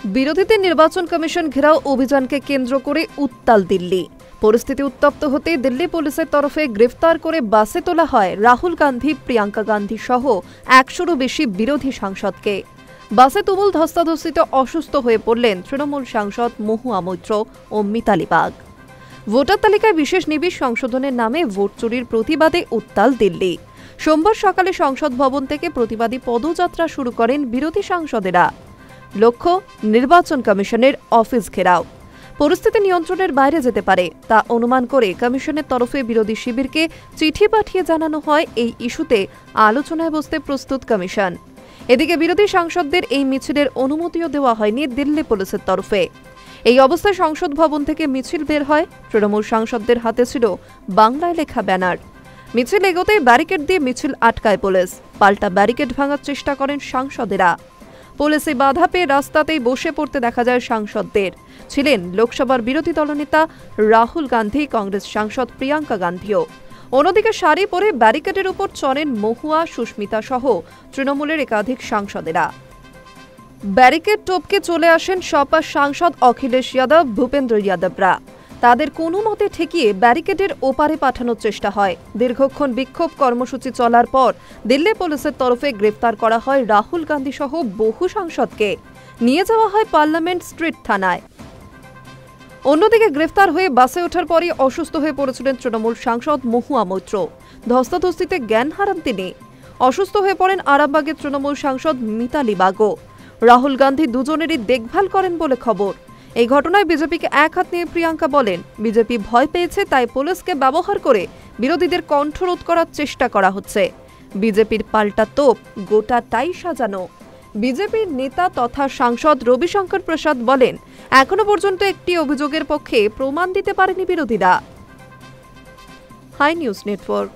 বিরোধীদের নির্বাচন কমিশন ঘেরাও অভিযানকে কেন্দ্র করে উত্তাল দিল্লি। পরিস্থিতি উত্তপ্ত হতে দিল্লি পুলিশের তরফে গ্রেফতার করে বাসে তোলা হয় রাহুল গান্ধী, প্রিয়াঙ্কা গান্ধী সহ 100-রও বেশি বিরোধী সাংসদকে। বাসে তুমুল ধস্তাধস্তিতে অসুস্থ হয়ে পড়লেন তৃণমূল সাংসদ মহুয়া মৈত্র ও মিতালি বাগ। ভোটার তালিকায় বিশেষ নিবিড় সংশোধনের নামে ভোট চুরির প্রতিবাদে উত্তাল দিল্লি। সোমবার সকালে সংসদ ভবন থেকে প্রতিবাদী পদযাত্রা শুরু করেন বিরোধী সাংসদেরা। লক্ষ্য নির্বাচন কমিশনের অফিস ঘেরাও। পরিস্থিতি নিয়ন্ত্রণের বাইরে যেতে পারে তা অনুমান করে কমিশনের তরফে বিরোধী শিবিরকে চিঠি পাঠিয়ে জানানো হয় এই ইস্যুতে আলোচনায় বসতে প্রস্তুত কমিশন। এদিকে বিরোধী সাংসদদের এই মিছিলের অনুমতিও দেওয়া হয়নি দিল্লি পুলিশের তরফে। এই অবস্থায় সংসদ ভবন থেকে মিছিল বের হয়। তৃণমূল সাংসদদের হাতে ছিল বাংলায় লেখা ব্যানার। মিছিল এগোতেই ব্যারিকেড দিয়ে মিছিল আটকায় পুলিশ। পাল্টা ব্যারিকেড ভাঙার চেষ্টা করেন সাংসদেরা। পুলিশে বাধা পেয়ে রাস্তাতেই বসে পড়তে দেখা যায় সাংসদদের। ছিলেন লোকসভার বিরোধী দলনেতা রাহুল গান্ধী, কংগ্রেস সাংসদ প্রিয়াঙ্কা গান্ধীও। অন্যদিকে শাড়ি পরে ব্যারিকেডের উপর চড়েন মহুয়া, সুস্মিতা সহ তৃণমূলের একাধিক সাংসদেরা। ব্যারিকেড টপকে চলে আসেন সপা সাংসদ অখিলেশ যাদব, ভূপেন্দ্র যাদবরা। তাদের কোনো মতে ঠেকিয়ে ব্যারিকেডের ওপারে পাঠানোর চেষ্টা হয়। দীর্ঘক্ষণ বিক্ষোভ কর্মসূচি চলার পর দিল্লি পুলিশের তরফে গ্রেফতার করা হয় রাহুল গান্ধী সহ বহু সাংসদকে। নিয়ে যাওয়া হয় পার্লামেন্ট স্ট্রিট থানায়। অন্যদিকে গ্রেফতার হয়ে বাসে ওঠার পরই অসুস্থ হয়ে পড়েছিলেন তৃণমূল সাংসদ মহুয়া মৈত্র। ধস্তাধস্তিতে জ্ঞান হারান তিনি। অসুস্থ হয়ে পড়েন আরামবাগের তৃণমূল সাংসদ মিতালি বাগও। রাহুল গান্ধী দুজনেরই দেখভাল করেন বলে খবর। এই ঘটনায় বিজেপিকে এক হাত নিয়ে প্রিয়াঙ্কা বলেন, বিজেপি ভয় পেয়েছে, তাই পুলিশকে ব্যবহার করে বিরোধীদের কণ্ঠরোধ করার চেষ্টা করা হচ্ছে। বিজেপির পাল্টা তোপ গোটাটাই সাজানো। বিজেপির নেতা তথা সাংসদ রবিশঙ্কর প্রসাদ বলেন, এখনো পর্যন্ত একটি অভিযোগের পক্ষে প্রমাণ দিতে পারেনি বিরোধীরা। High News network.